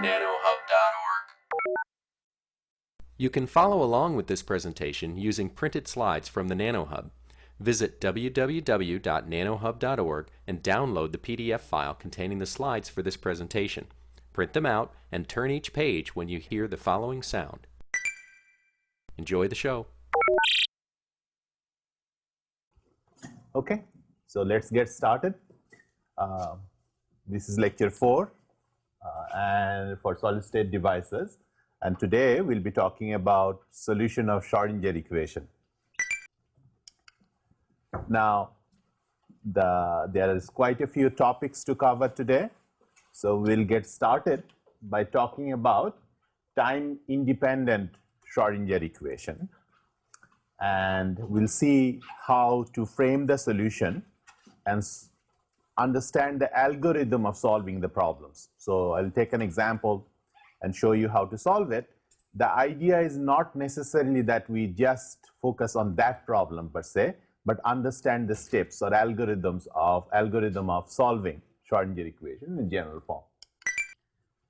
www.nanohub.org. You can follow along with this presentation using printed slides from the NanoHub. Visit www.nanohub.org and download the PDF file containing the slides for this presentation. Print them out and turn each page when you hear the following sound. Enjoy the show. Okay, so let's get started. This is lecture 4 and for solid state devices, and today we'll be talking about solution of Schrodinger equation. Now there is quite a few topics to cover today, so we'll get started by talking about time independent Schrodinger equation, and we'll see how to frame the solution and understand the algorithm of solving the problems. So I'll take an example and show you how to solve it. The idea is not necessarily that we just focus on that problem per se, but understand the steps or algorithm of solving Schrodinger equation in general form.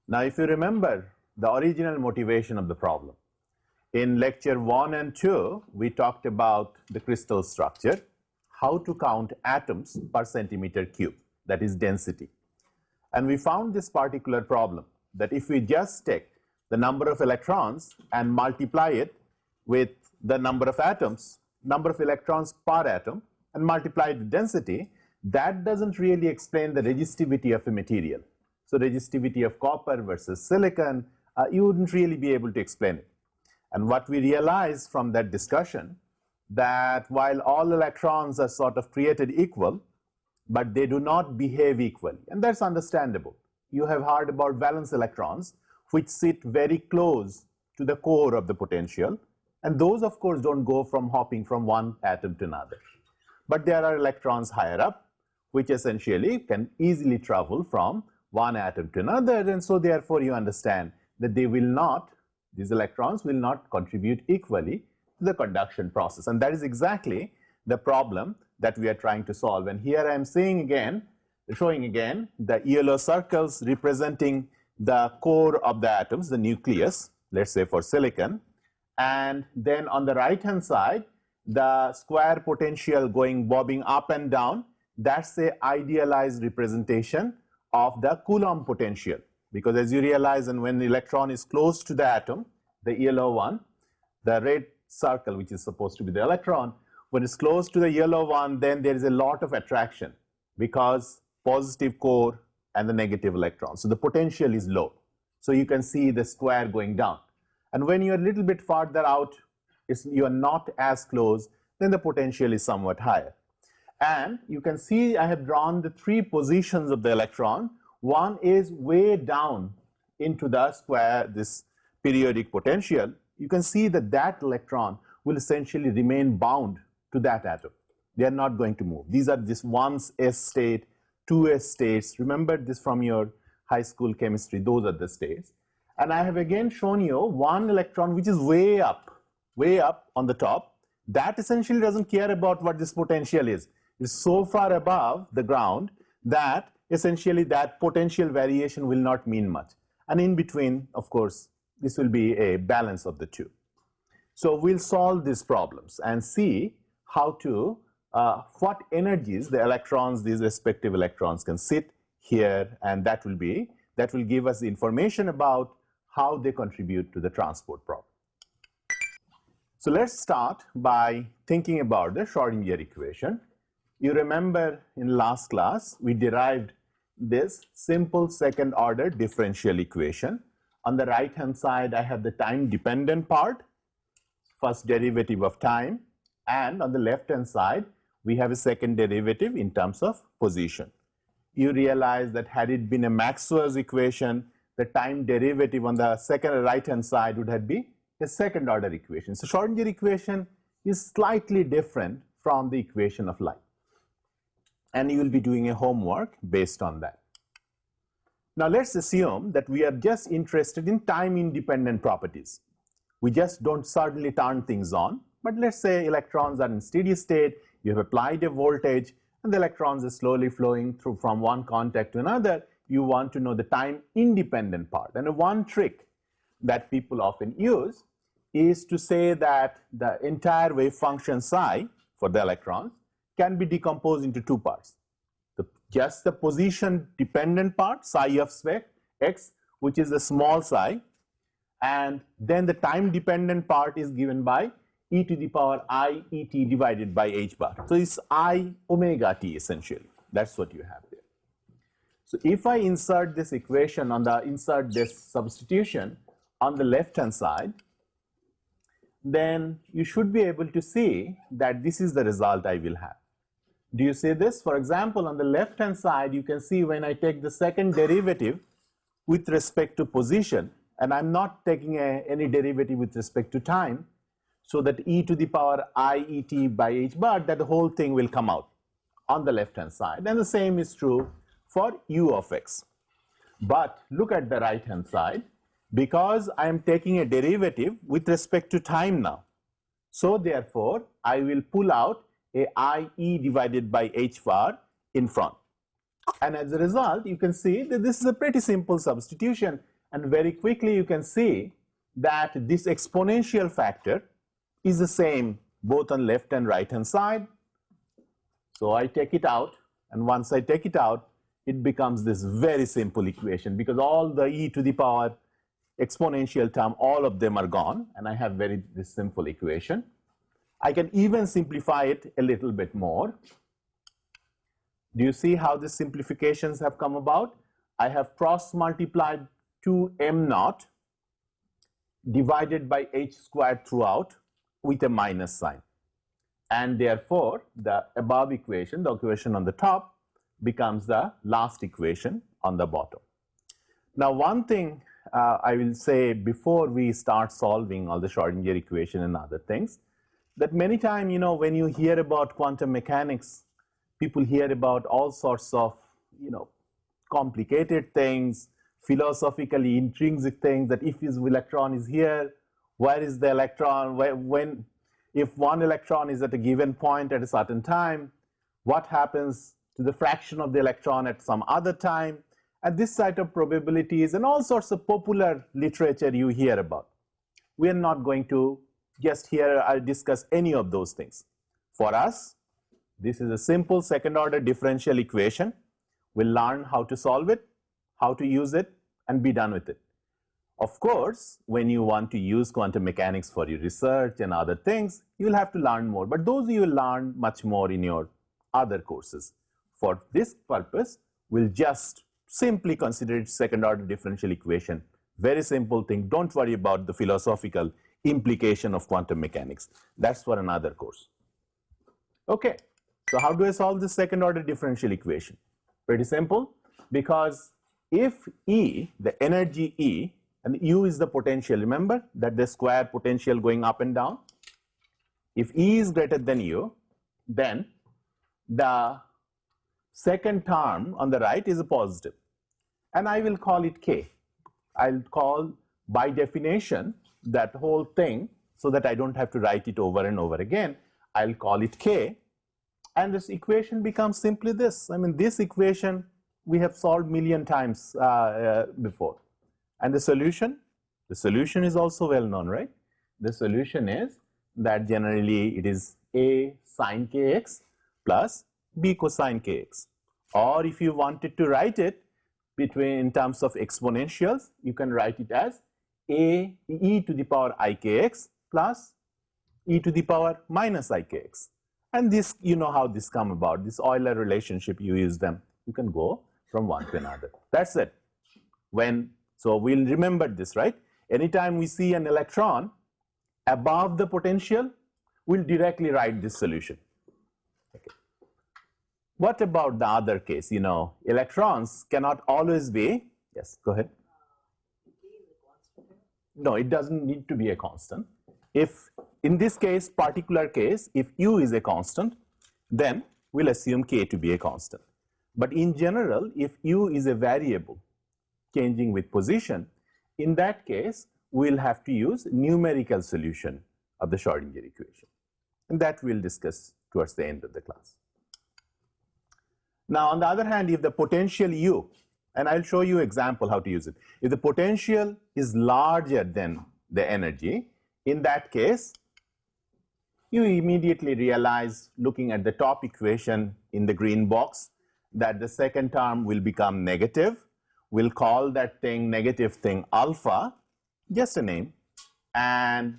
Now if you remember the original motivation of the problem, in lecture 1 and 2 we talked about the crystal structure, how to count atoms per centimeter cube, that is density. And we found this particular problem, that if we just take the number of electrons and multiply it with the number of atoms, number of electrons per atom, and multiply the density, that doesn't really explain the resistivity of a material. So resistivity of copper versus silicon, you wouldn't really be able to explain it. And what we realized from that discussion, that while all electrons are sort of created equal, but they do not behave equally, and that's understandable. You have heard about valence electrons, which sit very close to the core of the potential, and those of course don't go from hopping from one atom to another. But there are electrons higher up, which essentially can easily travel from one atom to another, and so therefore you understand that these electrons will not contribute equally to the conduction process, and that is exactly the problem that we are trying to solve. And here I am showing again the yellow circles representing the core of the atoms, the nucleus, let's say for silicon, and then on the right hand side the square potential bobbing up and down, that's the idealized representation of the Coulomb potential. Because as you realize, and when the electron is close to the atom, the yellow one, the red circle which is supposed to be the electron, when it's close to the yellow one, then there is a lot of attraction because positive core and the negative electron. So the potential is low. So you can see the square going down. And when you're a little bit farther out, you are not as close, then the potential is somewhat higher. And you can see I have drawn the 3 positions of the electron. One is way down into the square, this periodic potential. You can see that that electron will essentially remain bound to that atom. They are not going to move. These are this 1s state, 2s states. Remember this from your high school chemistry. Those are the states. And I have again shown you one electron which is way up on the top. That essentially doesn't care about what this potential is. It's so far above the ground that essentially that potential variation will not mean much. And in between, of course, this will be a balance of the two. So we'll solve these problems and see how to, what energies the electrons, these respective electrons can sit here, and that will give us the information about how they contribute to the transport problem. So let's start by thinking about the Schrodinger equation. You remember in last class, we derived this simple second order differential equation. On the right hand side, I have the time dependent part, first derivative of time, and on the left hand side, we have a second derivative in terms of position. You realize that had it been a Maxwell's equation, the time derivative on the right hand side would have been a second order equation. So Schrodinger equation is slightly different from the equation of light. And you will be doing a homework based on that. Now let's assume that we are just interested in time independent properties. We just don't suddenly turn things on, but let's say electrons are in steady state, you have applied a voltage, and the electrons are slowly flowing through from one contact to another. you want to know the time independent part. And one trick that people often use is to say that the entire wave function psi for the electrons can be decomposed into two parts. Just the position dependent part, psi of x, which is the small psi, and then the time dependent part is given by e to the power I et divided by h bar. So it's I omega t essentially. That's what you have there. So if I insert this equation insert this substitution on the left hand side, then you should be able to see that this is the result I will have. Do you see this? For example, on the left hand side, you can see when I take the second derivative with respect to position, and I'm not taking any derivative with respect to time, so that e to the power I et by h bar, that the whole thing will come out on the left hand side. And the same is true for u of x. But look at the right hand side, because I am taking a derivative with respect to time now. So therefore, I will pull out a IE divided by h bar in front. And as a result, you can see that this is a pretty simple substitution. And very quickly, you can see that this exponential factor is the same both on left and right hand side. So I take it out. And once I take it out, it becomes this very simple equation, because all the e to the power exponential term, all of them are gone. And I have this simple equation. I can even simplify it a little bit more. Do you see how the simplifications have come about? I have cross multiplied 2m naught divided by h squared throughout with a minus sign. And therefore, the above equation, the equation on the top, becomes the last equation on the bottom. Now, one thing I will say before we start solving all the Schrodinger equation and other things, that many times, when you hear about quantum mechanics, people hear about all sorts of, complicated things, philosophically intrinsic things, that if this electron is here, where is the electron? If one electron is at a given point at a certain time, what happens to the fraction of the electron at some other time? And this set of probabilities and all sorts of popular literature you hear about. We are not going to just here discuss any of those things. For us, this is a simple second order differential equation. We'll learn how to solve it, how to use it, and be done with it. Of course, when you want to use quantum mechanics for your research and other things, you'll have to learn more. But those you will learn much more in your other courses. For this purpose, we'll just simply consider it second order differential equation. Very simple thing. Don't worry about the philosophical implication of quantum mechanics. That's for another course. Okay, so how do I solve this second order differential equation? Pretty simple, because if E, the energy E, and U is the potential, remember that the square potential going up and down. If E is greater than U, then the second term on the right is a positive. And I will call it K. I'll call by definition that whole thing, so that I don't have to write it over and over again. I'll call it K. And this equation becomes simply this. I mean, this equation we have solved a million times before. And the solution is also well known, right? The solution is that generally it is A sine kx plus B cosine kx. Or if you wanted to write it in terms of exponentials, you can write it as A e to the power ikx plus e to the power minus ikx. And this, you know how this come about, this Euler relationship, you use them. You can go from one to another. That's it. So we'll remember this, right? Anytime we see an electron above the potential, we'll directly write this solution. Okay. What about the other case? Electrons cannot always be, yes, go ahead. No, it doesn't need to be a constant. If in this particular case, if U is a constant, then we'll assume K to be a constant. But in general, if U is a variable changing with position, in that case, we'll have to use numerical solution of the Schrodinger equation. And that we'll discuss towards the end of the class. Now, on the other hand, if the potential U And I'll show you example how to use it. If the potential is larger than the energy, in that case, you immediately realize, looking at the top equation in the green box, that the second term will become negative. We'll call that thing negative thing alpha, just a name. And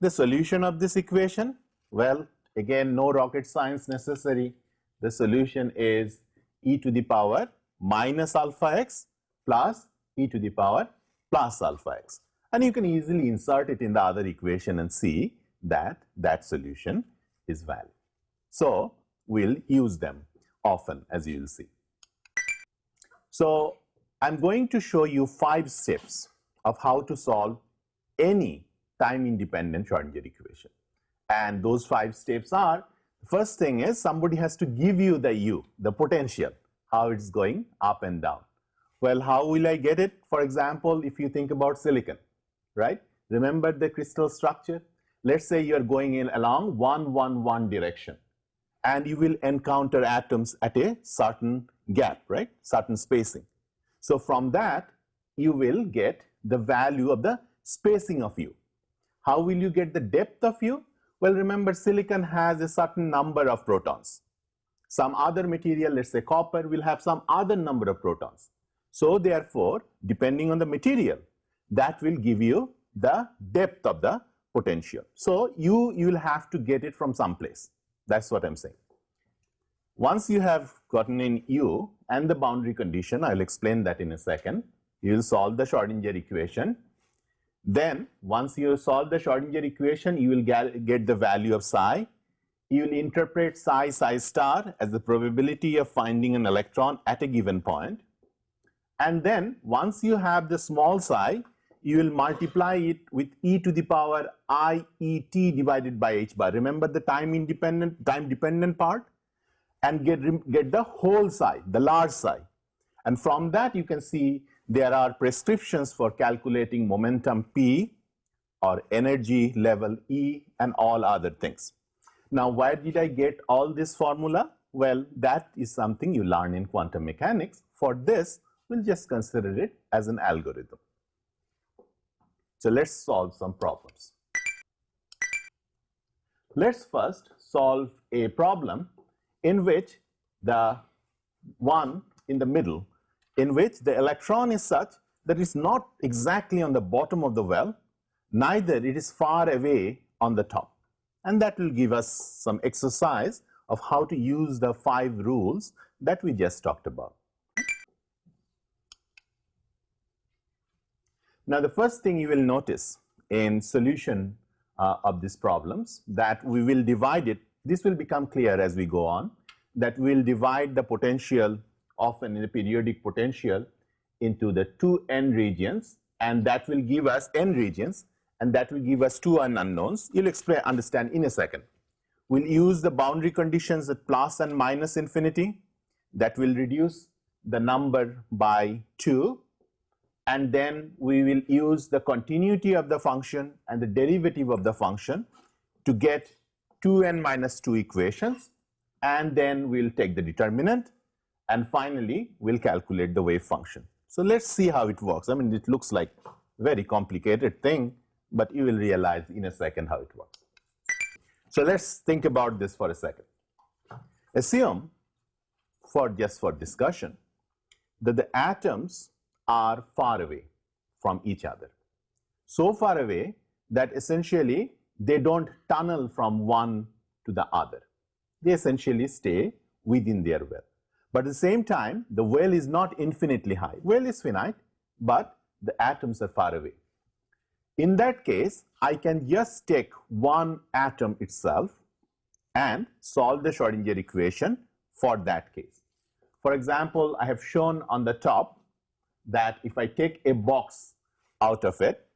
the solution of this equation, well, again, no rocket science necessary. The solution is e to the power minus alpha x plus e to the power plus alpha x. And you can easily insert it in the other equation and see that that solution is valid. So we'll use them often, as you will see. So I'm going to show you 5 steps of how to solve any time-independent Schrodinger equation. And those 5 steps are, first thing is somebody has to give you the U, the potential, how it's going up and down. Well, how will I get it? For example, if you think about silicon, right? Remember the crystal structure? Let's say you're going in along 1, 1, 1 direction, and you will encounter atoms at a certain gap, right? Certain spacing. So from that, you will get the value of the spacing of U. How will you get the depth of U? Well, remember, silicon has a certain number of protons. Some other material, let's say copper, will have some other number of protons. So therefore, depending on the material, that will give you the depth of the potential. So you will have to get it from some place. That's what I'm saying. Once you have gotten in U and the boundary condition, I'll explain that in a second, you will solve the Schrodinger equation. Then once you solve the Schrodinger equation, you will get the value of psi. You will interpret psi star as the probability of finding an electron at a given point. And then once you have the small psi, you will multiply it with e to the power IET divided by h bar. Remember the time dependent part, and get the whole psi, the large psi. And from that you can see there are prescriptions for calculating momentum P or energy level E and all other things. Now, why did I get all this formula? Well, that is something you learn in quantum mechanics. For this, we'll just consider it as an algorithm. So let's solve some problems. Let's first solve a problem in which the one in the middle, in which the electron is such that it's not exactly on the bottom of the well, neither it is far away on the top. And that will give us some exercise of how to use the 5 rules that we just talked about. Now, the first thing you will notice in solution of these problems, that we will divide it. This will become clear as we go on, that we will divide the potential, often in the periodic potential, into the 2 n regions, and that will give us n regions, and that will give us 2 unknowns. You'll understand in a second. We'll use the boundary conditions at plus and minus infinity. That will reduce the number by 2. And then we will use the continuity of the function and the derivative of the function to get 2n minus 2 equations. And then we'll take the determinant. And finally, we'll calculate the wave function. So let's see how it works. I mean, it looks like a very complicated thing, but you will realize in a second how it works. So let's think about this for a second. Assume, just for discussion, that the atoms are far away from each other. So far away that essentially they don't tunnel from one to the other. They essentially stay within their well. But at the same time, the well is not infinitely high. Well is finite, but the atoms are far away. In that case, I can just take one atom itself and solve the Schrodinger equation for that case. For example, I have shown on the top that if I take a box out of it,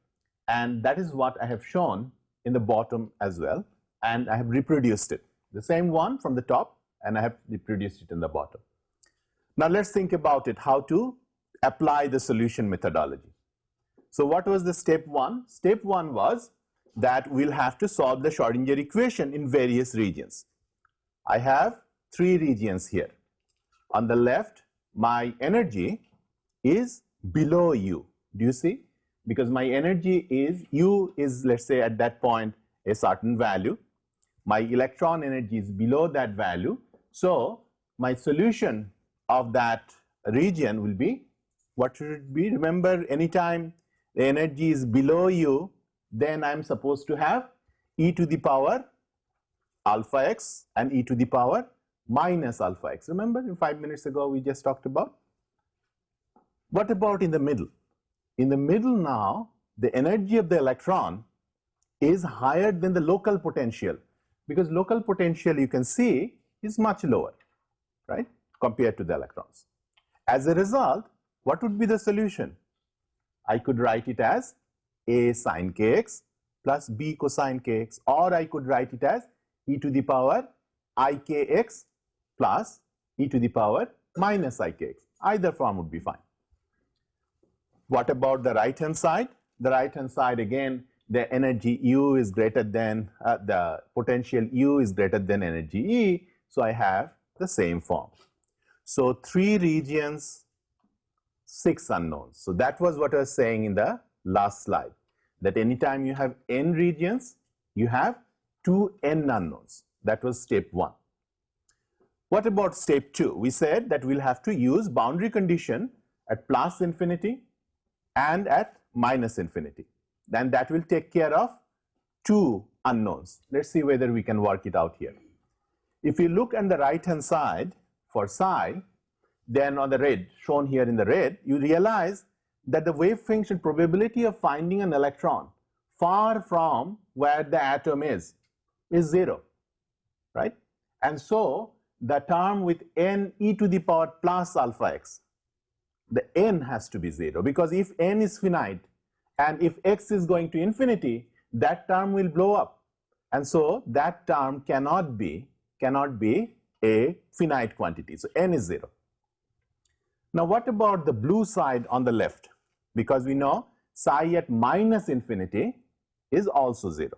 and that is what I have shown in the bottom as well, and I have reproduced it. The same one from the top, and I have reproduced it in the bottom. Now let's think about it, how to apply the solution methodology. So what was the step 1? Step 1 was that we'll have to solve the Schrodinger equation in various regions. I have 3 regions here. On the left, my energy is below U. Do you see? Because my energy is, U is, let's say, at that point a certain value. My electron energy is below that value. So my solution of that region will be, what should it be? Remember, anytime the energy is below U, then I'm supposed to have e to the power alpha x and e to the power minus alpha x. Remember, 5 minutes ago we just talked about. What about in the middle? In the middle now, the energy of the electron is higher than the local potential, because local potential, you can see, is much lower, right, compared to the electrons. As a result, what would be the solution? I could write it as a sine kx plus b cosine kx, or I could write it as e to the power ikx plus e to the power minus ikx. Either form would be fine. What about the right hand side? The right hand side, again, the energy U is greater than, the potential U is greater than energy E, so I have the same form. So 3 regions, 6 unknowns. So that was what I was saying in the last slide, that anytime you have n regions, you have 2 n unknowns. That was step 1. What about step 2? We said that we'll have to use boundary condition at plus infinity and at minus infinity. Then that will take care of 2 unknowns. Let's see whether we can work it out here. If you look on the right hand side for psi, then on the red, shown here in the red, you realize that the wave function probability of finding an electron far from where the atom is 0, right? And so the term with n e to the power plus alpha x, the n has to be 0, because if n is finite and if x is going to infinity, that term will blow up, and so that term cannot be a finite quantity. So n is 0. Now what about the blue side on the left? Because we know psi at minus infinity is also 0,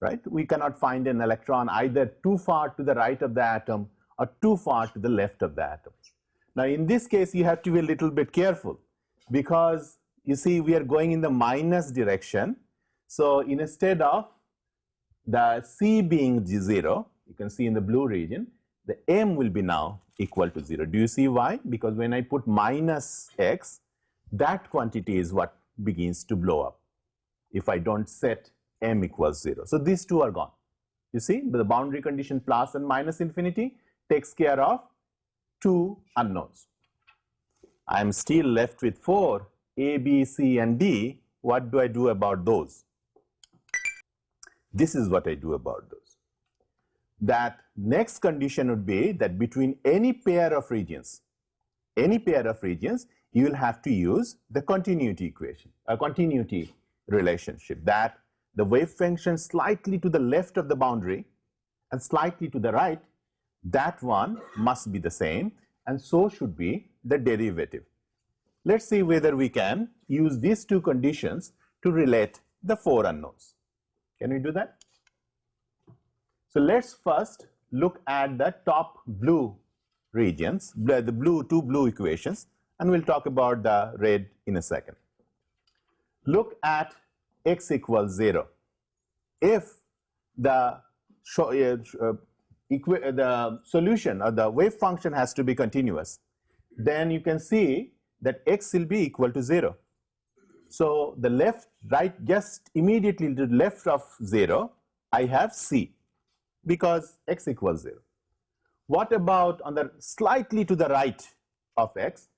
right? We cannot find an electron either too far to the right of the atom or too far to the left of the atom. Now in this case you have to be a little bit careful, because you see we are going in the minus direction. So instead of the C being 0, you can see in the blue region, the M will be now equal to 0. Do you see why? Because when I put minus x, that quantity is what begins to blow up if I don't set M equals 0. So these two are gone. You see, the boundary condition plus and minus infinity takes care of 2 unknowns. I am still left with 4, A, B, C, and D. What do I do about those? This is what I do about those. That next condition would be that between any pair of regions, you will have to use the continuity equation, a continuity relationship, that the wave function slightly to the left of the boundary and slightly to the right, that one must be the same, and so should be the derivative. Let's see whether we can use these 2 conditions to relate the 4 unknowns. Can we do that? So let's first look at the top blue regions, the 2 blue equations, and we'll talk about the red in a second. Look at x equals 0. If the solution or the wave function has to be continuous, then you can see that x will be equal to 0. So the left, right, just immediately to the left of 0, I have C, because x equals 0. What about on the slightly to the right of x?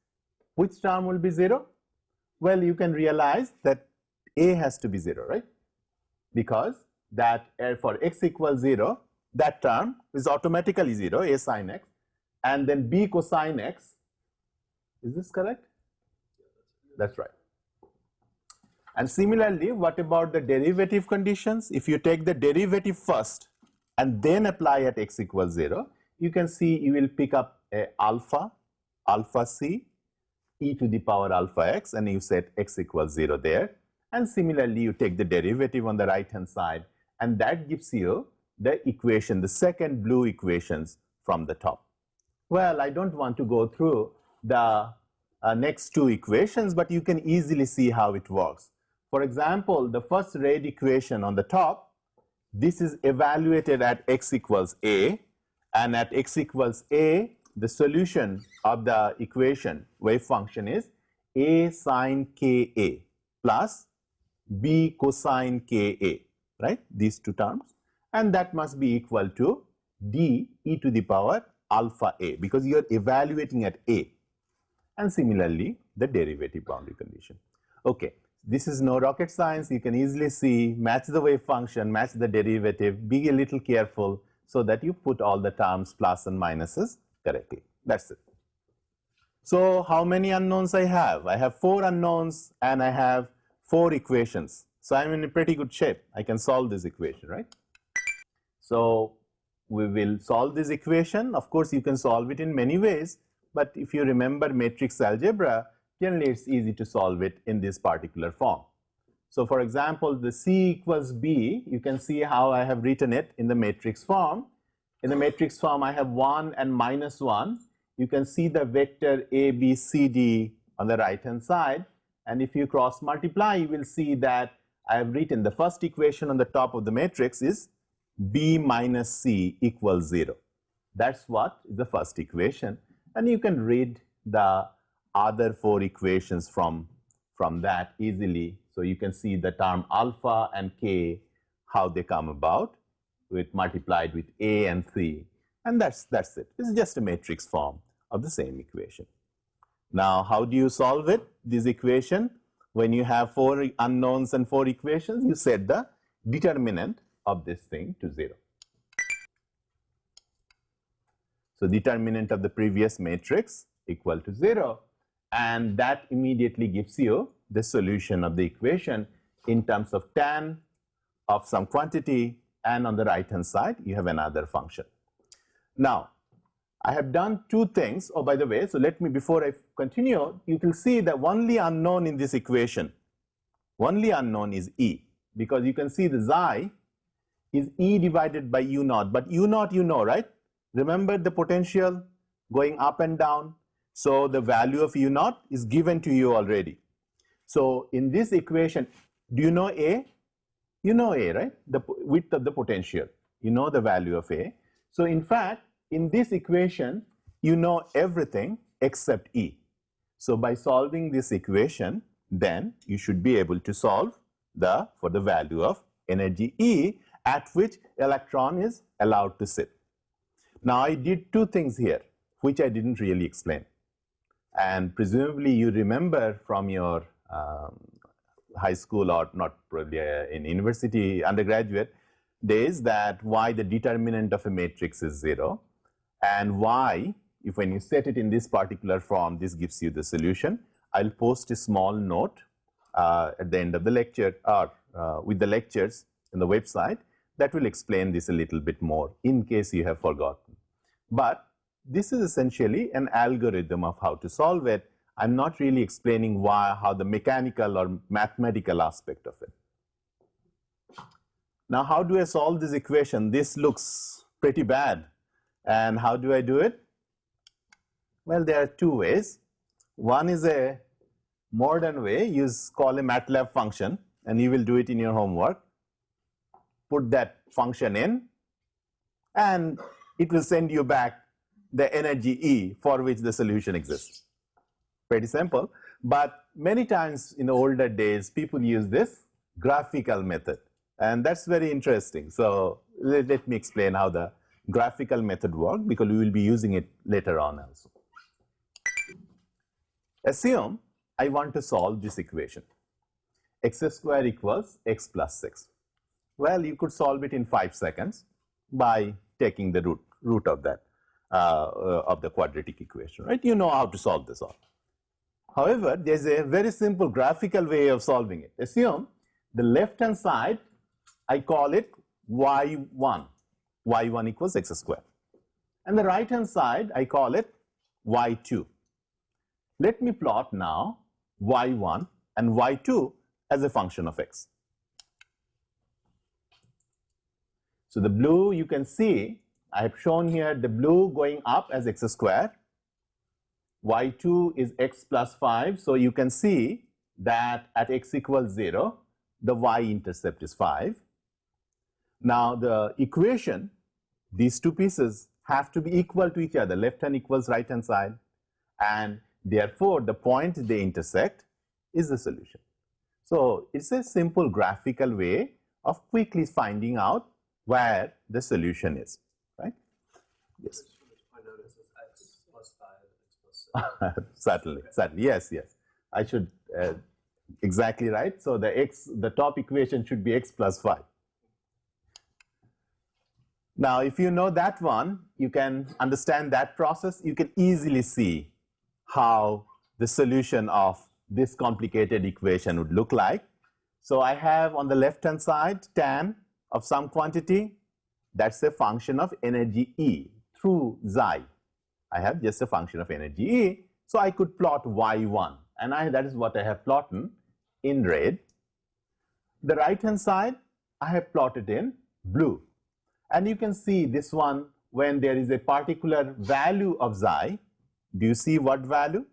Which term will be 0? Well, you can realize that A has to be 0, right? Because that for x equals 0, that term is automatically 0, A sine x, and then B cosine x. Is this correct? That's right. And similarly, what about the derivative conditions? If you take the derivative first and then apply at x equals 0, you can see you will pick up a alpha c, e to the power alpha x, and you set x equals 0 there. And similarly, you take the derivative on the right hand side, and that gives you the equation, the second blue equations from the top. Well, I don't want to go through the next two equations, but you can easily see how it works. For example, the first red equation on the top, this is evaluated at x equals a, and at x equals a, the solution of the equation wave function is a sine ka plus b cosine ka, right? These two terms, and that must be equal to d e to the power alpha a, because you are evaluating at a, and similarly the derivative boundary condition. Okay, this is no rocket science. You can easily see, match the wave function, match the derivative, be a little careful so that you put all the terms plus and minuses correctly. That's it. So how many unknowns I have? I have 4 unknowns and I have 4 equations. So I'm in a pretty good shape. I can solve this equation, right? So we will solve this equation. Of course, you can solve it in many ways, but if you remember matrix algebra, generally it's easy to solve it in this particular form. So for example, the C equals B, you can see how I have written it in the matrix form. In the matrix form, I have 1 and minus 1. You can see the vector A, B, C, D on the right hand side. And if you cross multiply, you will see that I have written the first equation on the top of the matrix is B minus C equals 0. That's what is the first equation. And you can read the other 4 equations from that easily. So you can see the term alpha and k, how they come about, with multiplied with a and c, and that's it. It's just a matrix form of the same equation. Now, how do you solve it? This equation, when you have 4 unknowns and 4 equations, you set the determinant of this thing to 0. So determinant of the previous matrix equal to 0, and that immediately gives you the solution of the equation in terms of tan of some quantity, and on the right hand side you have another function. Now, I have done 2 things. Oh, by the way, so let me, before I continue, you can see the only unknown in this equation, only unknown is E, because you can see the xi is E divided by u naught, but u naught you know, right? Remember the potential going up and down, so the value of u naught is given to you already. So in this equation, do you know A? You know A, right? The width of the potential, you know the value of A. So in fact, in this equation, you know everything except E. So by solving this equation, then you should be able to solve for the value of energy E at which electron is allowed to sit. Now I did 2 things here, which I didn't really explain. And presumably you remember from your high school, or not probably in university undergraduate days, that why the determinant of a matrix is 0, and why, if when you set it in this particular form, this gives you the solution. I'll post a small note at the end of the lecture, or with the lectures in the website, that will explain this a little bit more in case you have forgotten. But this is essentially an algorithm of how to solve it. I'm not really explaining how the mechanical or mathematical aspect of it. Now, how do I solve this equation? This looks pretty bad. And how do I do it? Well, there are 2 ways. One is a modern way. You call a MATLAB function, and you will do it in your homework. Put that function in, and it will send you back the energy E for which the solution exists. Pretty simple. But many times in the older days, people use this graphical method, and that's very interesting. So let me explain how the graphical method works, because we will be using it later on also. Assume I want to solve this equation, x square equals x plus 6. Well, you could solve it in 5 seconds by taking the root of that, of the quadratic equation, right? You know how to solve this all. However, there's a very simple graphical way of solving it. Assume the left-hand side, I call it y1. y1 equals x squared. And the right-hand side, I call it y2. Let me plot now y1 and y2 as a function of x. So the blue, you can see, I have shown here the blue going up as x squared, y2 is x plus 5. So you can see that at x equals 0, the y-intercept is 5. Now the equation, these two pieces have to be equal to each other, left hand equals right hand side, and therefore the point they intersect is the solution. So it's a simple graphical way of quickly finding out where the solution is, right? Yes. Certainly, yes. I should, exactly right. So the top equation should be x plus 5. Now, if you know that one, you can understand that process. You can easily see how the solution of this complicated equation would look like. So I have on the left-hand side tan of some quantity. That's a function of energy E through xi. I have just a function of energy E. So I could plot y1, and that is what I have plotted in red. The right-hand side, I have plotted in blue. And you can see this one when there is a particular value of xi. Do you see what value?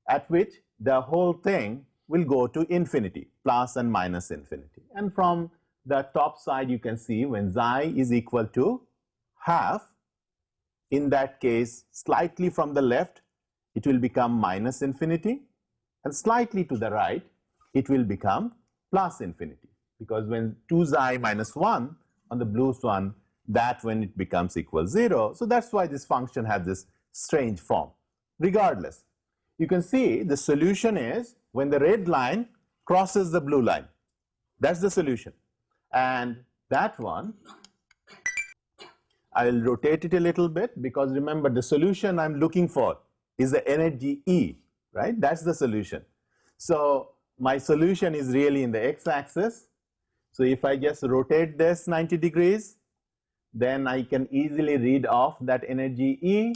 At which the whole thing will go to infinity, plus and minus infinity. And from the top side, you can see when xi is equal to half, in that case, slightly from the left, it will become minus infinity, and slightly to the right, it will become plus infinity. Because when 2 xi minus 1 on the blue one, that when it becomes equal 0. So that's why this function has this strange form. Regardless, you can see the solution is when the red line crosses the blue line. That's the solution. And that one, I will rotate it a little bit, because remember the solution I'm looking for is the energy E, right? That's the solution. So my solution is really in the x-axis. So if I just rotate this 90 degrees, then I can easily read off that energy E,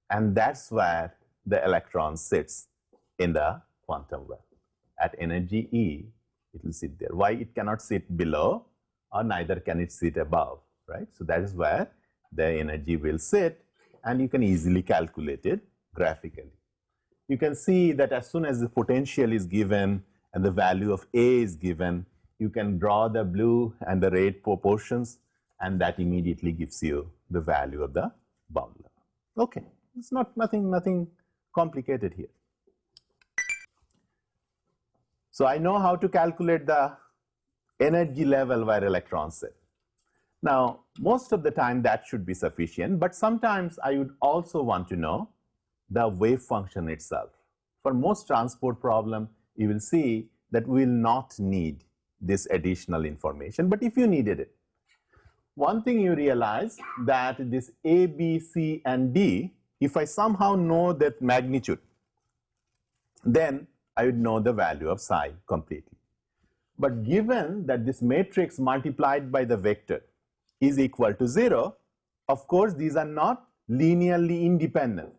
and that's where the electron sits in the quantum well. At energy E, it will sit there. Why it cannot sit below, or neither can it sit above, right? So that is where the energy will sit, and you can easily calculate it graphically. You can see that as soon as the potential is given and the value of A is given, you can draw the blue and the red proportions, and that immediately gives you the value of the bound level. Okay, it's nothing complicated here. So I know how to calculate the energy level where electrons sit. Now, most of the time that should be sufficient, but sometimes I would also want to know the wave function itself. For most transport problem, you will see that we will not need this additional information, but if you needed it, one thing you realize that this A, B, C, and D, if I somehow know that magnitude, then I would know the value of psi completely. But given that this matrix multiplied by the vector is equal to 0, of course, these are not linearly independent.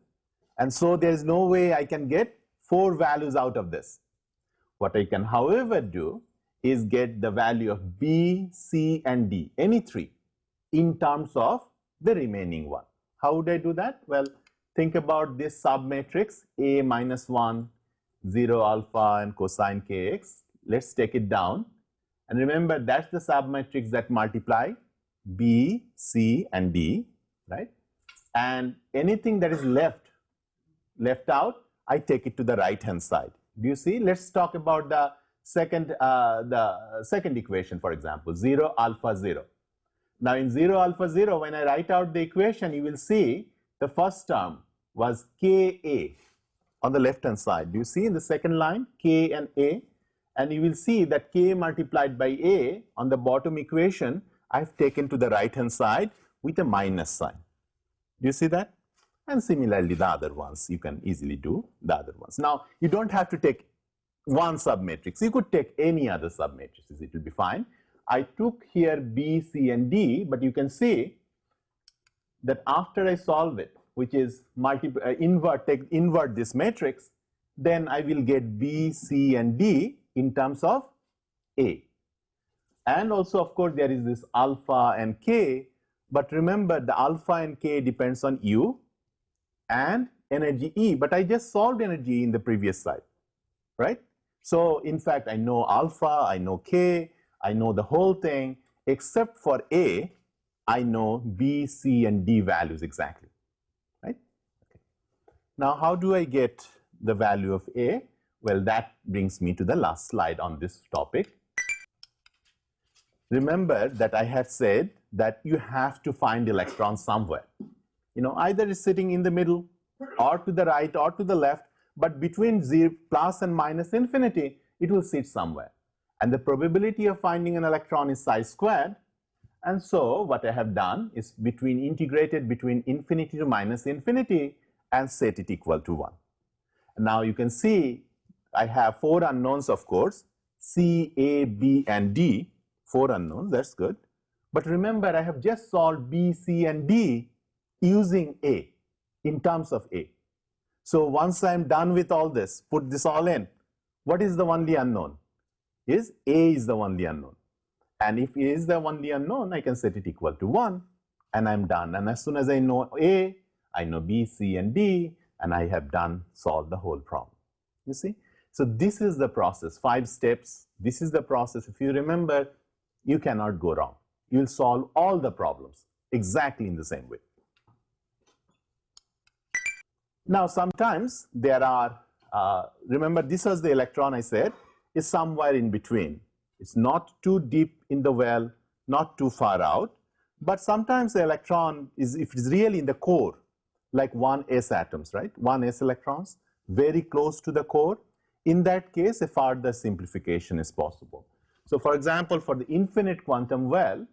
And so there is no way I can get 4 values out of this. What I can, however, do is get the value of B, C, and D, any 3, in terms of the remaining one. How would I do that? Well, think about this submatrix A minus 1, 0 alpha, and cosine kx. Let's take it down. And remember, that's the submatrix that multiply B, C, and D, right? And anything that is left out, I take it to the right-hand side. Do you see? Let's talk about the second equation, for example, 0 alpha 0. Now in 0 alpha 0, when I write out the equation, you will see the first term was Ka on the left-hand side. Do you see in the second line, K and A? And you will see that K multiplied by A on the bottom equation, I've taken to the right-hand side with a minus sign. Do you see that? And similarly, the other ones, you can easily do the other ones. Now, you don't have to take one submatrix. You could take any other submatrices. It will be fine. I took here B, C, and D, but you can see that after I solve it, which is invert this matrix, then I will get B, C, and D in terms of A. And also, of course, there is this alpha and K, but remember the alpha and K depends on U, and energy E, but I just solved energy E in the previous slide, right? So in fact, I know alpha, I know K, I know the whole thing, except for A, I know B, C, and D values exactly, right? Okay. Now, how do I get the value of A? Well, that brings me to the last slide on this topic. Remember that I had said that you have to find electrons somewhere. You know, either it's sitting in the middle, or to the right, or to the left, but between plus and minus infinity, it will sit somewhere. And the probability of finding an electron is psi squared. And so what I have done is integrated between infinity to minus infinity and set it equal to 1. Now you can see I have 4 unknowns, of course, C, A, B, and D. 4 unknowns, that's good. But remember, I have just solved B, C, and D using A, in terms of A. So once I'm done with all this, put this all in, what is the only unknown? Is A is the only unknown. And if A is the only unknown, I can set it equal to 1, and I'm done. And as soon as I know A, I know B, C, and D, and I have solved the whole problem. You see? So this is the process, 5 steps. This is the process. If you remember, you cannot go wrong. You'll solve all the problems exactly in the same way. Now, sometimes there are, remember, this was the electron I said, is somewhere in between. It's not too deep in the well, not too far out, but sometimes the electron is, if it's really in the core, like 1s atoms, right? 1s electrons, very close to the core. In that case, a further simplification is possible. So for example, for the infinite quantum well,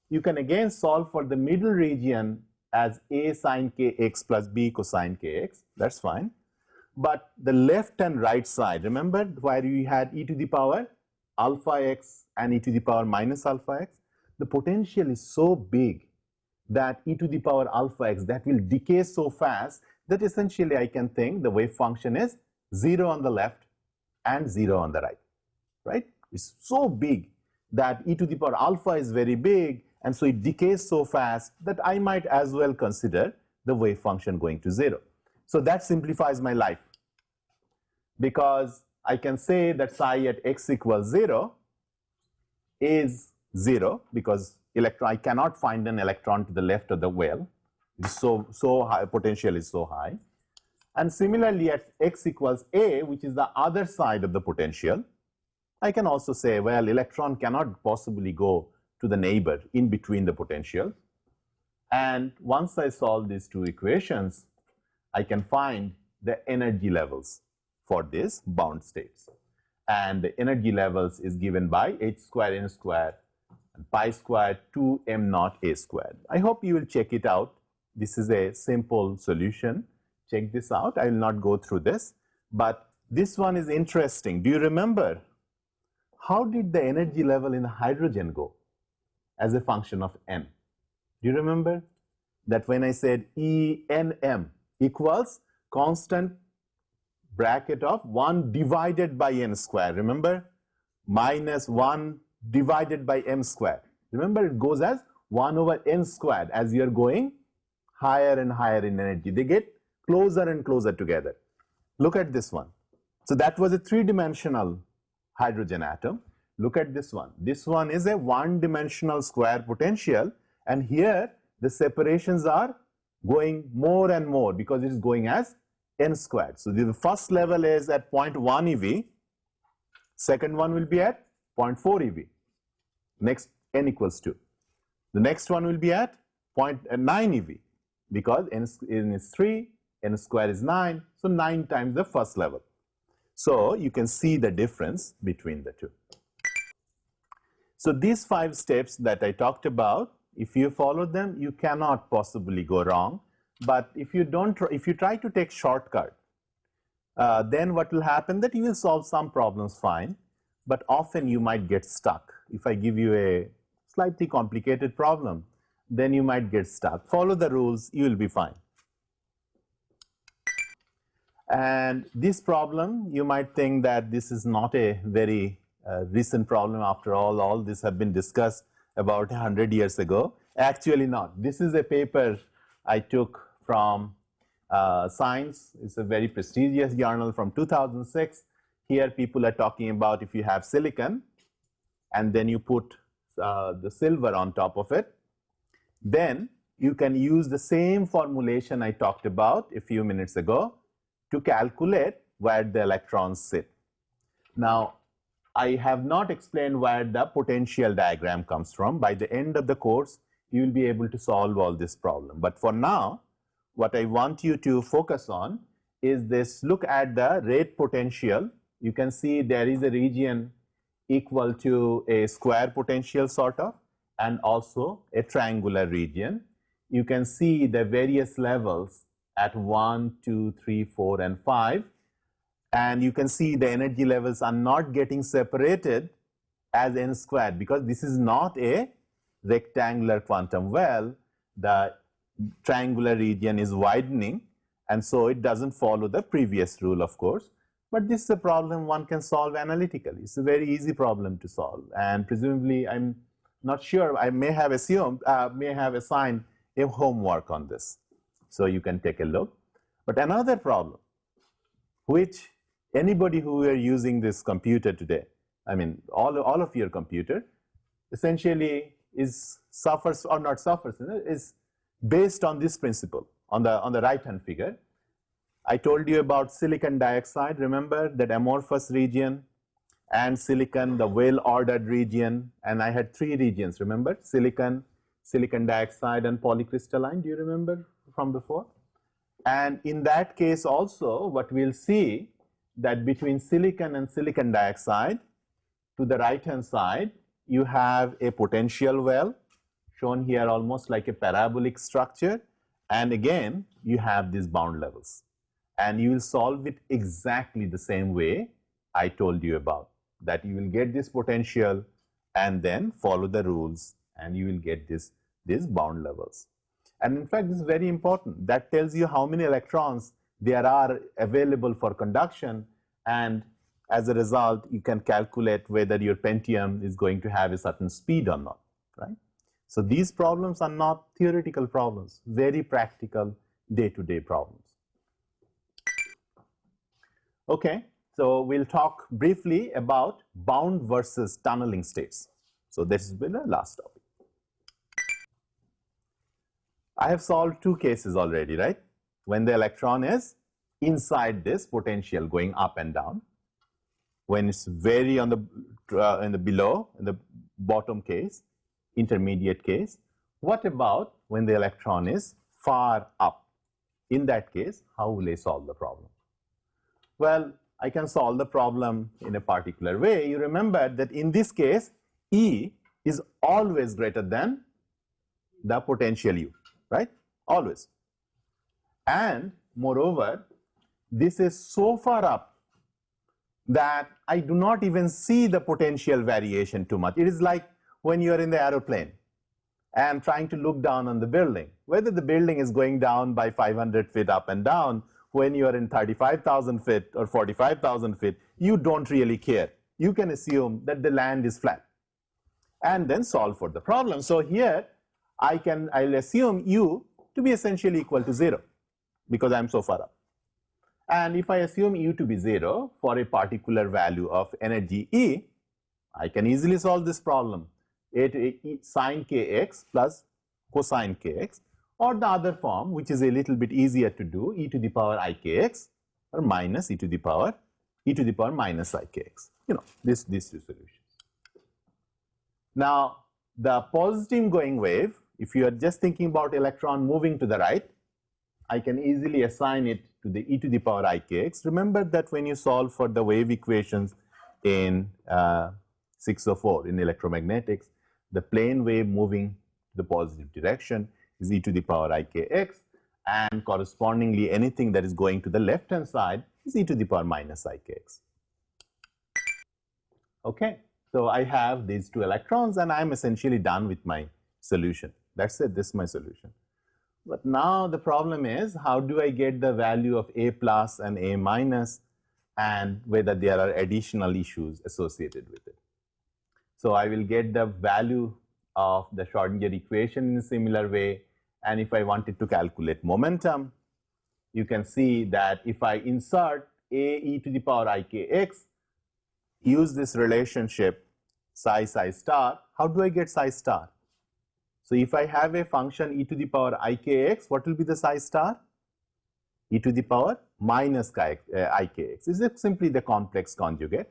you can again solve for the middle region as A sine kx plus B cosine kx, that's fine. But the left and right side, remember where we had e to the power alpha x and e to the power minus alpha x, the potential is so big that e to the power alpha x, that will decay so fast that essentially I can think the wave function is 0 on the left and 0 on the right, right? It's so big that e to the power alpha is very big, and so it decays so fast that I might as well consider the wave function going to 0. So that simplifies my life, because I can say that psi at x equals 0 is 0, because I cannot find an electron to the left of the well. It's so high, potential is so high. And similarly, at x equals a, which is the other side of the potential, I can also say, well, electron cannot possibly go to the neighbor in between the potential. And once I solve these two equations, I can find the energy levels for these bound states. And the energy levels is given by h square n square and pi square 2 m naught a squared. I hope you will check it out. This is a simple solution. Check this out. I will not go through this, but this one is interesting. Do you remember how did the energy level in hydrogen go as a function of n? Do you remember that when I said ENM equals constant bracket of 1 divided by n square, remember, minus 1 divided by m square. Remember, it goes as 1 over n squared as you're going higher and higher in energy. They get closer and closer together. Look at this one. So that was a 3-dimensional hydrogen atom. Look at this one. This one is a 1-dimensional square potential, and here the separations are going more and more because it is going as n squared. So the first level is at 0.1 eV, second one will be at 0.4 eV, next n equals 2. The next one will be at 0.9 eV because n is 3, n square is 9, so 9 times the first level. So you can see the difference between the two. So these 5 steps that I talked about, if you follow them, you cannot possibly go wrong. But if you try to take shortcut, then what will happen that you will solve some problems fine, but often you might get stuck. If I give you a slightly complicated problem, then you might get stuck. Follow the rules, you will be fine. And this problem, you might think that this is not a very recent problem. After all this have been discussed about 100 years ago. Actually not. This is a paper I took from Science. It's a very prestigious journal from 2006. Here people are talking about if you have silicon and then you put the silver on top of it, then you can use the same formulation I talked about a few minutes ago to calculate where the electrons sit. Now, I have not explained where the potential diagram comes from. By the end of the course, you will be able to solve all this problem. But for now, what I want you to focus on is this. Look at the rate potential. You can see there is a region equal to a square potential sort of, and also a triangular region. You can see the various levels at 1, 2, 3, 4, and 5. And you can see the energy levels are not getting separated as n squared because this is not a rectangular quantum well. The triangular region is widening, and so it doesn't follow the previous rule, of course. But this is a problem one can solve analytically. It's a very easy problem to solve, and presumably, I'm not sure, I may have assigned a homework on this, so you can take a look. But another problem, which anybody who are using this computer today, I mean, all of your computer, essentially suffers or not suffers, is based on this principle on the right-hand figure. I told you about silicon dioxide. Remember that amorphous region and silicon, the well-ordered region, and I had 3 regions, remember? Silicon, silicon dioxide, and polycrystalline. Do you remember from before? And in that case also, what we'll see that between silicon and silicon dioxide, to the right-hand side, you have a potential well, shown here almost like a parabolic structure, and again, you have these bound levels. And you will solve it exactly the same way I told you about, that you will get this potential and then follow the rules, and you will get these bound levels. And in fact, this is very important. That tells you how many electrons there are available for conduction, and as a result, you can calculate whether your Pentium is going to have a certain speed or not, right? So these problems are not theoretical problems, very practical day-to-day problems. Okay, so we'll talk briefly about bound versus tunneling states. So this has been our last topic. I have solved 2 cases already, right? When the electron is inside this potential going up and down, when it's very on the below, in the bottom case, intermediate case. What about when the electron is far up? In that case, how will I solve the problem? Well, I can solve the problem in a particular way. You remember that in this case, E is always greater than the potential U, right? Always. And moreover, this is so far up that I do not even see the potential variation too much. It is like when you are in the aeroplane and trying to look down on the building. Whether the building is going down by 500 feet up and down, when you are in 35,000 feet or 45,000 feet, you don't really care. You can assume that the land is flat and then solve for the problem. So here, I'll assume U to be essentially equal to 0 because I'm so far up. And if I assume U to be 0 for a particular value of energy E, I can easily solve this problem. Sine kx plus cosine kx, or the other form, which is a little bit easier to do, e to the power ikx, or minus e to the power minus ikx. You know, these 2 solutions. Now, the positive going wave, if you are just thinking about electron moving to the right, I can easily assign it to the e to the power ikx. Remember that when you solve for the wave equations in 604 in electromagnetics, the plane wave moving the positive direction is e to the power ikx, and correspondingly anything that is going to the left hand side is e to the power minus ikx. Okay, so I have these 2 electrons and I'm essentially done with my solution. That's it, this is my solution. But now the problem is, how do I get the value of A plus and A minus, and whether there are additional issues associated with it. So I will get the value of the Schrodinger equation in a similar way, and if I wanted to calculate momentum, you can see that if I insert a e to the power ikx, use this relationship psi star, how do I get psi star? So if I have a function e to the power ikx, what will be the psi star? E to the power minus ikx. This is simply the complex conjugate.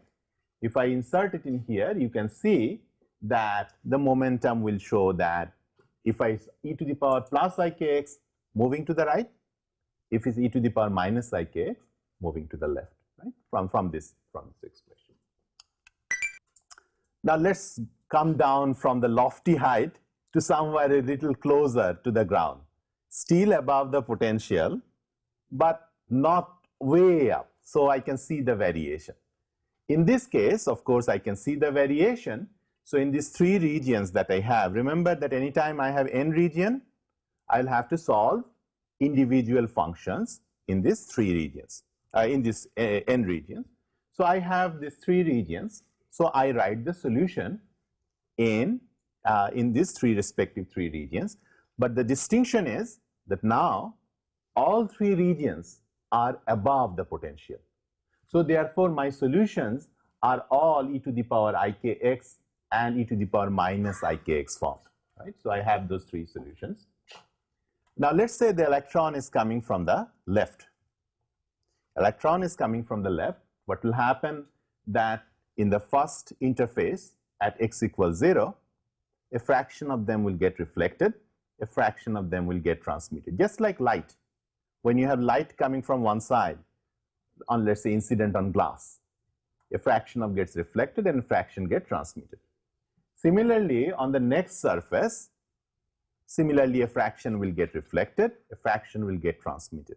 If I insert it in here, you can see that the momentum will show that if I e to the power plus ikx, moving to the right, if it's e to the power minus ikx, moving to the left, right? From this expression. Now let's come down from the lofty height to somewhere a little closer to the ground, still above the potential, but not way up, so I can see the variation. In this case, of course, I can see the variation. So in these three regions that I have, remember that anytime I have n region, I'll have to solve individual functions in these three regions, in this n regions. So I have these three regions, so I write the solution in these three respective three regions. But the distinction is that now all three regions are above the potential. So therefore, my solutions are all e to the power ikx and e to the power minus ikx form, right? So I have those three solutions. Now let's say the electron is coming from the left. Electron is coming from the left. What will happen that in the first interface at x equals 0, a fraction of them will get reflected, a fraction of them will get transmitted, just like light. When you have light coming from one side, on let's say incident on glass, a fraction of gets reflected and a fraction get transmitted. Similarly, on the next surface, similarly a fraction will get reflected, a fraction will get transmitted.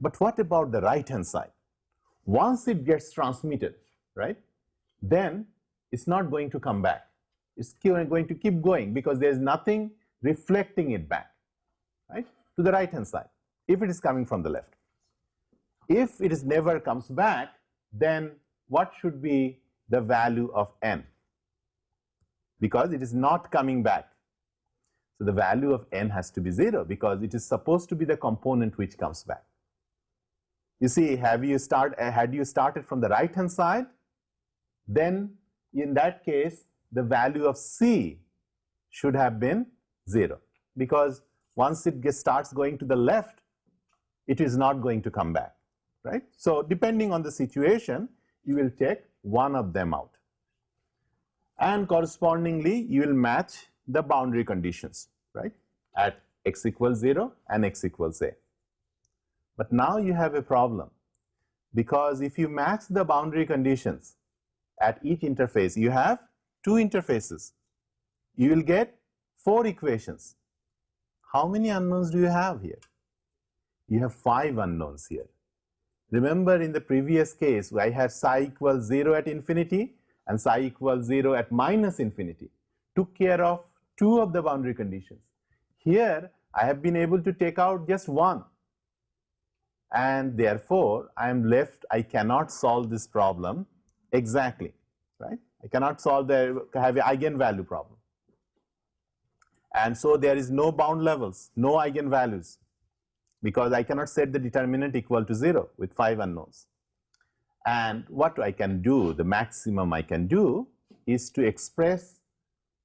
But what about the right hand side? Once it gets transmitted, right, then it's not going to come back. It's going to keep going because there's nothing reflecting it back, right, to the right hand side, if it is coming from the left. If it is never comes back, then what should be the value of n? Because it is not coming back. So the value of n has to be 0 because it is supposed to be the component which comes back. You see, had you started from the right hand side, then in that case, the value of c should have been 0 because once it starts going to the left, it is not going to come back, right? So depending on the situation, you will take one of them out. And correspondingly, you will match the boundary conditions, right, at x equals 0 and x equals a. But now you have a problem because if you match the boundary conditions at each interface, you have two interfaces. You will get 4 equations. How many unknowns do you have here? You have 5 unknowns here. Remember in the previous case, I had psi equals 0 at infinity and psi equals 0 at minus infinity. Took care of 2 of the boundary conditions. Here, I have been able to take out just 1. And therefore, I am left, I cannot solve this problem exactly, right? I cannot have an eigenvalue problem. And so there is no bound levels, no eigenvalues, because I cannot set the determinant equal to 0 with 5 unknowns. And what I can do, the maximum I can do, is to express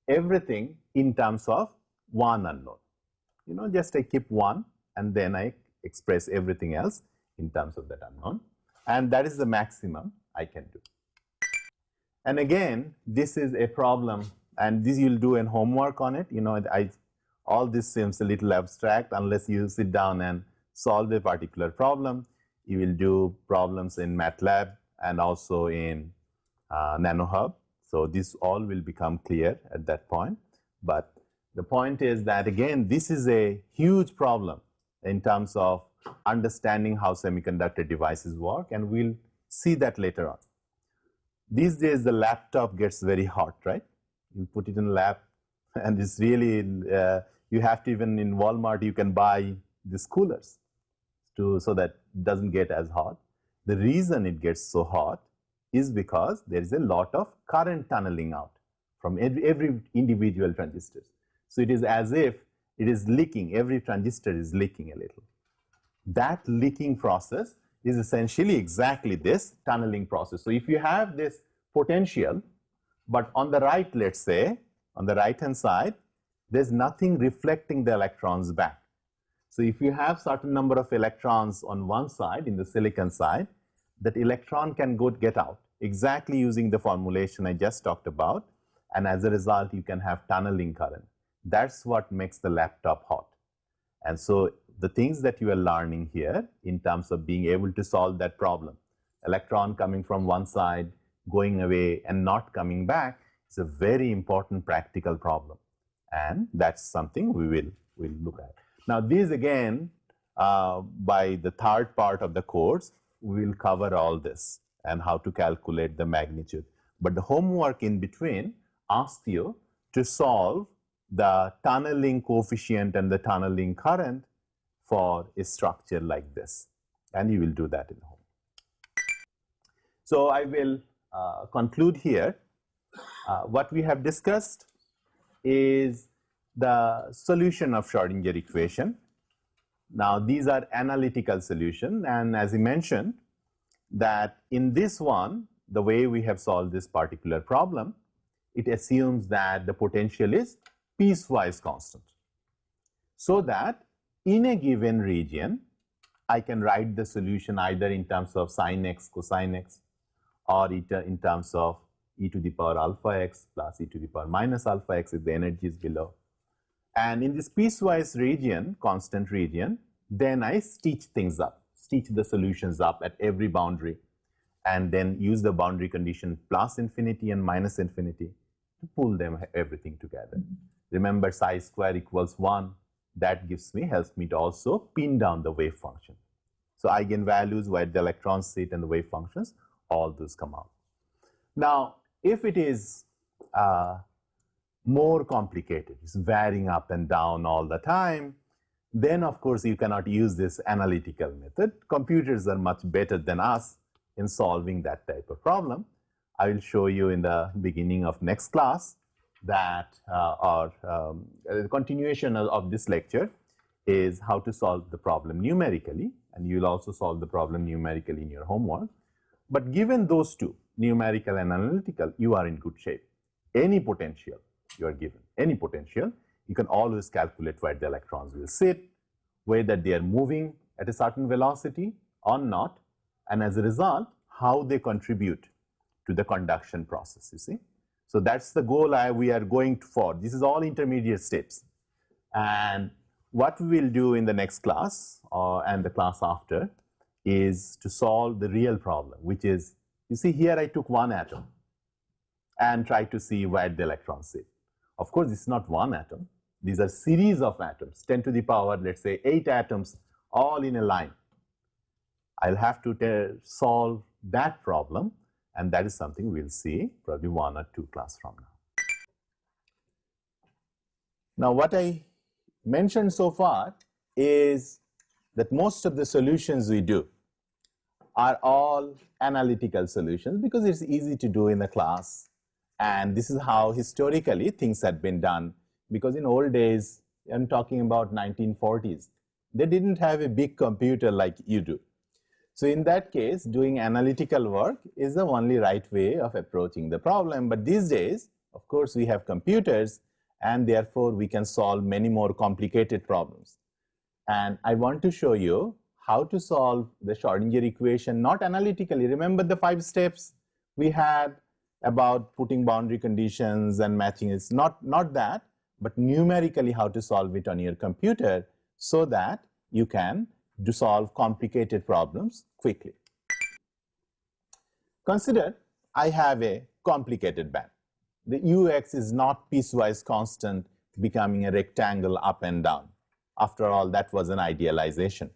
everything in terms of one unknown. You know, just I keep one and then I express everything else in terms of that unknown. And that is the maximum I can do. And again, this is a problem, and this you'll do in homework on it. You know, all this seems a little abstract unless you sit down and solve a particular problem. You will do problems in MATLAB and also in NanoHub. So this all will become clear at that point. But the point is that, again, this is a huge problem in terms of understanding how semiconductor devices work, and we'll see that later on. These days, the laptop gets very hot, right? You put it in lab, and it's really, you have to, even in Walmart, you can buy these coolers so that it doesn't get as hot. The reason it gets so hot is because there is a lot of current tunneling out from every individual transistors. So it is as if it is leaking, every transistor is leaking a little. That leaking process is essentially exactly this tunneling process. So if you have this potential, but on the right, let's say, on the right-hand side, there's nothing reflecting the electrons back. So if you have certain number of electrons on one side, in the silicon side, that electron can get out, exactly using the formulation I just talked about, and as a result, you can have tunneling current. That's what makes the laptop hot. And so the things that you are learning here in terms of being able to solve that problem, electron coming from one side, going away and not coming back, is a very important practical problem. And that's something we'll look at. Now, these again, by the third part of the course, we will cover all this and how to calculate the magnitude. But the homework in between asks you to solve the tunneling coefficient and the tunneling current for a structure like this. And you will do that in home. So I will conclude here. What we have discussed is the solution of Schrodinger equation. Now, these are analytical solutions, and as I mentioned, that in this one, the way we have solved this particular problem, it assumes that the potential is piecewise constant. So that in a given region, I can write the solution either in terms of sin x, cosine x, or in terms of e to the power alpha x plus e to the power minus alpha x if the energy is below. And in this piecewise region, constant region, then I stitch things up, stitch the solutions up at every boundary, and then use the boundary condition plus infinity and minus infinity to pull them everything together. Remember, psi square equals 1. That helps me to also pin down the wave function. So eigenvalues, where the electrons sit, and the wave functions, all those come out. Now, if it is more complicated, it's varying up and down all the time, then of course you cannot use this analytical method. Computers are much better than us in solving that type of problem. I will show you in the beginning of next class that the continuation of this lecture is how to solve the problem numerically, and you will also solve the problem numerically in your homework. But given those two, numerical and analytical, you are in good shape. Any potential you are given, any potential, you can always calculate where the electrons will sit, whether they are moving at a certain velocity or not, and as a result, how they contribute to the conduction process, you see. So that's the goal we are going for. This is all intermediate steps. And what we will do in the next class and the class after is to solve the real problem, which is, you see here I took one atom and tried to see where the electrons sit. Of course, it's not one atom. These are series of atoms, 10 to the power, let's say 8 atoms, all in a line. I'll have to solve that problem, and that is something we'll see probably 1 or 2 classes from now. Now, what I mentioned so far is that most of the solutions we do are all analytical solutions because it's easy to do in the class. And this is how historically things had been done, because in old days, I'm talking about 1940s, they didn't have a big computer like you do. So in that case, doing analytical work is the only right way of approaching the problem. But these days, of course, we have computers, and therefore we can solve many more complicated problems. And I want to show you how to solve the Schrodinger equation, not analytically. Remember the 5 steps we had about putting boundary conditions and matching. It's not that, but numerically how to solve it on your computer so that you can solve complicated problems quickly. Consider I have a complicated band. The ux is not piecewise constant, becoming a rectangle up and down. After all, that was an idealization.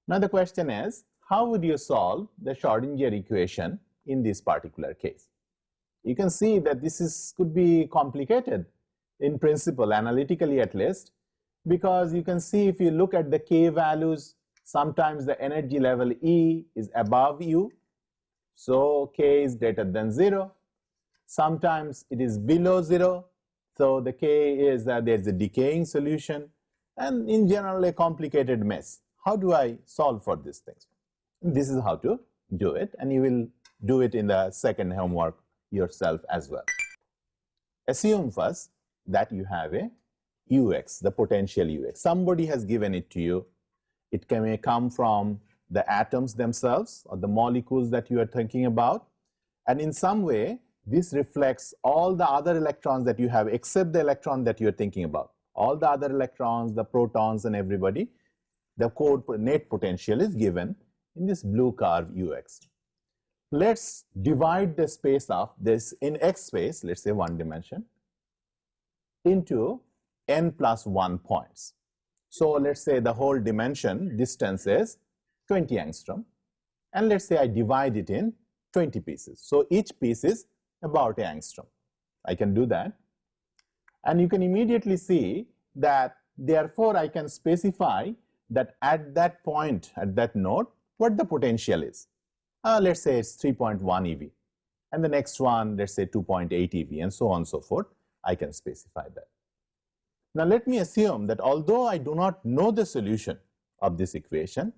Now the question is, how would you solve the Schrodinger equation in this particular case? You can see that this could be complicated in principle, analytically at least, because you can see if you look at the k values, sometimes the energy level E is above U, so k is greater than 0. Sometimes it is below 0, so the k is there's a decaying solution, and in general a complicated mess. how do I solve for these things? This is how to do it, and you will do it in the second homework yourself as well. Assume first that you have a ux, the potential ux. Somebody has given it to you. It may come from the atoms themselves or the molecules that you are thinking about, and in some way this reflects all the other electrons that you have except the electron that you are thinking about. All the other electrons, the protons and everybody, the net potential is given in this blue curve ux. Let's divide the space of this in x space, let's say one dimension, into n plus 1 points. So let's say the whole dimension distance is 20 angstrom, and let's say I divide it in 20 pieces. So each piece is about an angstrom. I can do that, and you can immediately see that therefore I can specify that at that point, at that node, what the potential is. Let's say it's 3.1 eV, and the next one, let's say 2.8 eV, and so on and so forth. I can specify that. Now let me assume that although I do not know the solution of this equation,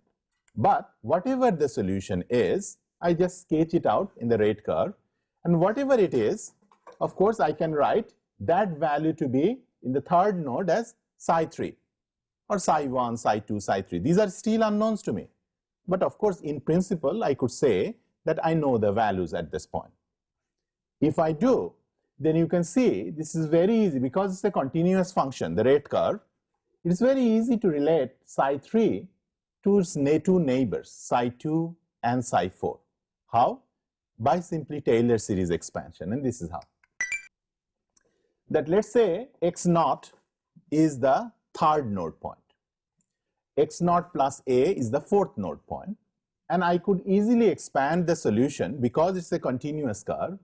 but whatever the solution is, I just sketch it out in the rate curve, and whatever it is, of course I can write that value to be in the third node as psi 3 or psi 1, psi 2, psi 3. These are still unknowns to me, but of course in principle I could say that I know the values at this point. If I do, then you can see this is very easy because it's a continuous function, the rate curve. It is very easy to relate psi 3 to its two neighbors, psi 2 and psi 4. How? By simply Taylor series expansion, and this is how. That let's say x naught is the third node point, x naught plus a is the fourth node point, and I could easily expand the solution because it's a continuous curve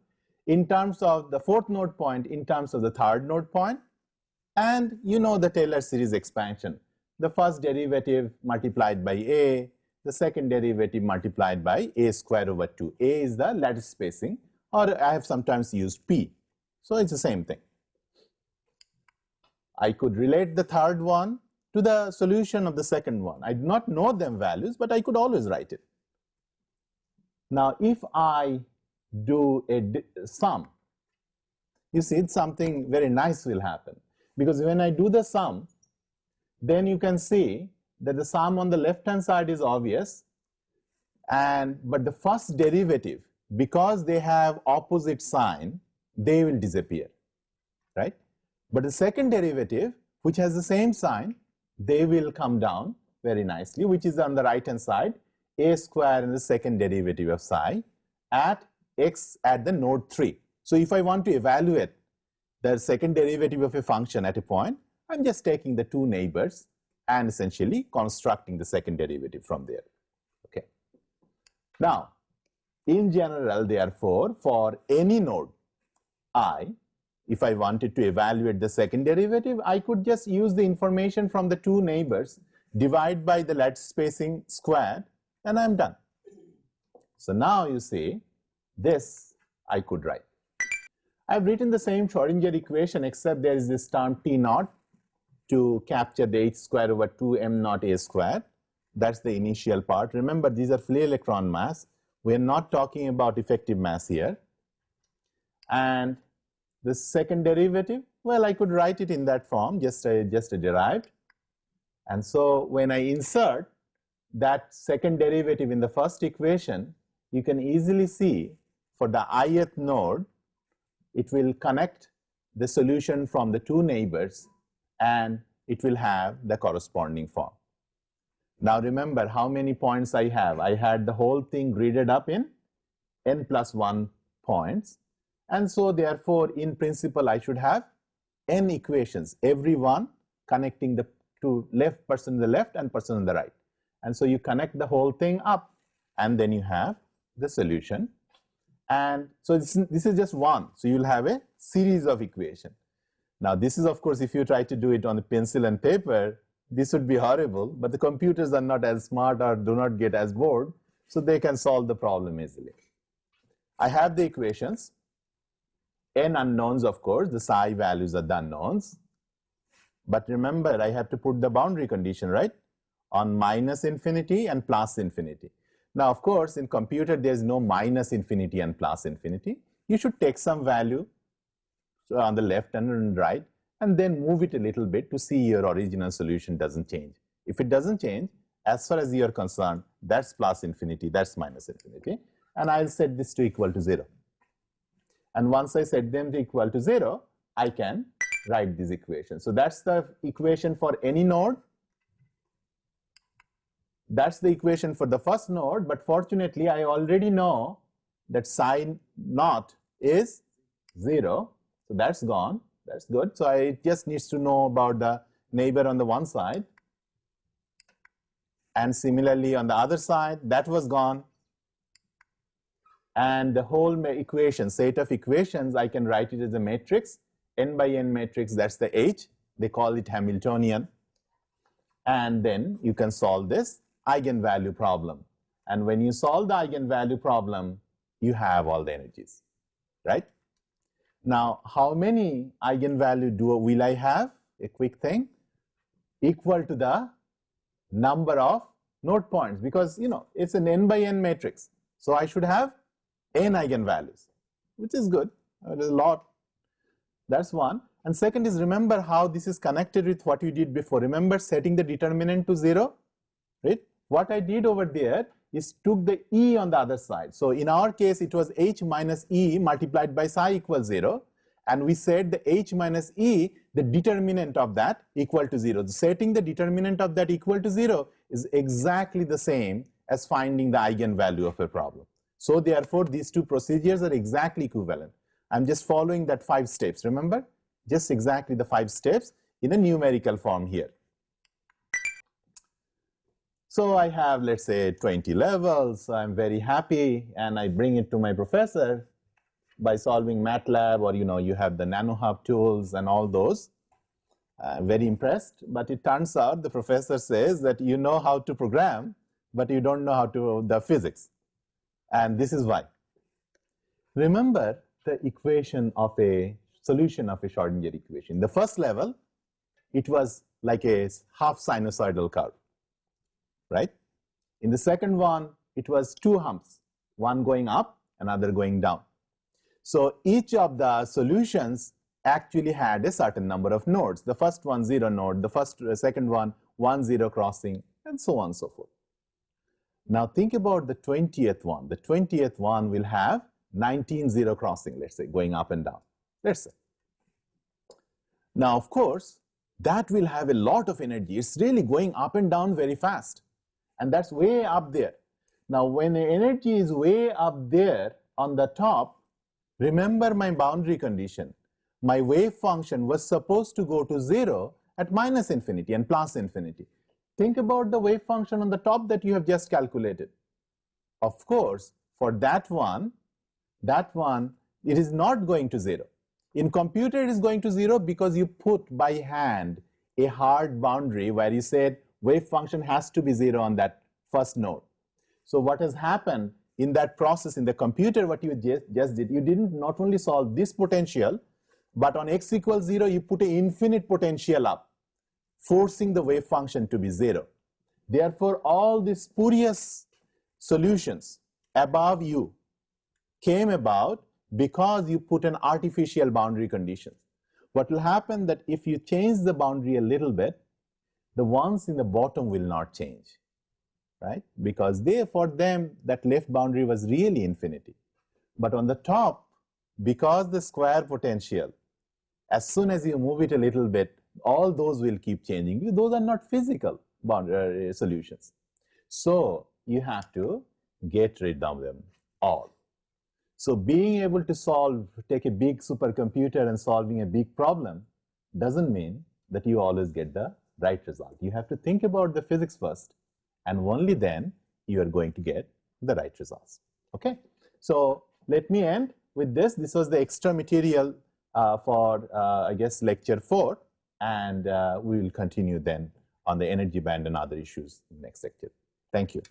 in terms of the fourth node point, in terms of the third node point, and you know the Taylor series expansion. The first derivative multiplied by a, the second derivative multiplied by a square over 2. A is the lattice spacing, or I have sometimes used p. So it's the same thing. I could relate the third one to the solution of the second one. I do not know them values, but I could always write it. Now if I do a sum, you see something very nice will happen, because when I do the sum, then you can see that the sum on the left hand side is obvious, but the first derivative, because they have opposite sign, they will disappear, right? But the second derivative, which has the same sign, they will come down very nicely, which is on the right hand side, a square and the second derivative of psi at x at the node 3. So if I want to evaluate the second derivative of a function at a point, I'm just taking the two neighbors and essentially constructing the second derivative from there. Okay. Now, in general, therefore, for any node I, if I wanted to evaluate the second derivative, I could just use the information from the two neighbors, divide by the lattice spacing squared, and I'm done. So now you see, this I could write. I've written the same Schrodinger equation, except there is this term T naught to capture the h square over 2 m naught a square. That's the initial part. Remember, these are free electron mass. We're not talking about effective mass here. And the second derivative, well, I could write it in that form, just a derived. And so when I insert that second derivative in the first equation, you can easily see for the ith node, it will connect the solution from the two neighbors, and it will have the corresponding form. Now remember how many points I have. I had the whole thing gridded up in n plus 1 points, and so therefore in principle I should have n equations, every one connecting the two person on the left and person on the right. And so you connect the whole thing up, and then you have the solution. And so this is just one, so you'll have a series of equations. Now this is, of course, if you try to do it on a pencil and paper, this would be horrible, but the computers are not as smart or do not get as bored, so they can solve the problem easily. I have the equations, n unknowns, of course, the psi values are the unknowns, but remember I have to put the boundary condition, right? on minus infinity and plus infinity. Now, of course, in computer, there's no minus infinity and plus infinity. You should take some value on the left and on the right, and then move it a little bit to see your original solution doesn't change. If it doesn't change, as far as you're concerned, that's plus infinity, that's minus infinity, and I'll set this to equal to 0. And once I set them to equal to 0, I can write this equation. So that's the equation for any node. That's the equation for the first node, but fortunately, I already know that psi naught is 0. So that's gone. That's good. So I just need to know about the neighbor on the one side. And similarly, on the other side, that was gone. And the whole equation, set of equations, I can write it as a matrix, n by n matrix, that's the H. They call it Hamiltonian. And then you can solve this eigenvalue problem. And when you solve the eigenvalue problem, you have all the energies, right? Now, how many eigenvalue will I have? A quick thing, equal to the number of node points, because it's an n by n matrix. So I should have n eigenvalues, which is good. There's a lot. That's one. And second is, remember how this is connected with what you did before. Remember setting the determinant to 0, right? What I did over there is took the e on the other side. So in our case, it was h minus e multiplied by psi equals 0. And we set the h minus e, the determinant of that, equal to 0. Setting the determinant of that equal to 0 is exactly the same as finding the eigenvalue of a problem. So therefore, these two procedures are exactly equivalent. I'm just following that 5 steps, remember? Just exactly the 5 steps in a numerical form here. So I have, let's say, 20 levels. I'm very happy, and I bring it to my professor by solving MATLAB, or you have the NanoHub tools and all those. I'm very impressed, but it turns out the professor says that you know how to program, but you don't know how to the physics. And this is why. Remember the equation of a solution of a Schrodinger equation. The first level, it was like a half sinusoidal curve, right? In the second one, it was 2 humps, one going up, another going down. So each of the solutions actually had a certain number of nodes. The first one, 0 node, the second one, 1, 0 crossing, and so on and so forth. Now think about the 20th one. The 20th one will have 19, 0 crossing, let's say, going up and down, let's say. Now, of course, that will have a lot of energy. It's really going up and down very fast. And that's way up there. Now, when the energy is way up there on the top, remember my boundary condition. My wave function was supposed to go to 0 at minus infinity and plus infinity. Think about the wave function on the top that you have just calculated. Of course, for that one, it is not going to 0. In computer, it is going to 0 because you put by hand a hard boundary where you said wave function has to be 0 on that first node. So what has happened in that process in the computer, what you just did, you didn't not only solve this potential, but on x equals 0, you put an infinite potential up, forcing the wave function to be 0. Therefore, all these spurious solutions above you came about because you put an artificial boundary condition. What will happen that if you change the boundary a little bit, the ones in the bottom will not change, right? Because for them, that left boundary was really infinity. But on the top, because the square potential, as soon as you move it a little bit, all those will keep changing. Those are not physical boundary solutions. So you have to get rid of them all. So being able to take a big supercomputer and solving a big problem doesn't mean that you always get the right result. You have to think about the physics first, and only then you are going to get the right results. Okay, so let me end with this. This was the extra material for, I guess, lecture 4, and we will continue then on the energy band and other issues in the next lecture. Thank you.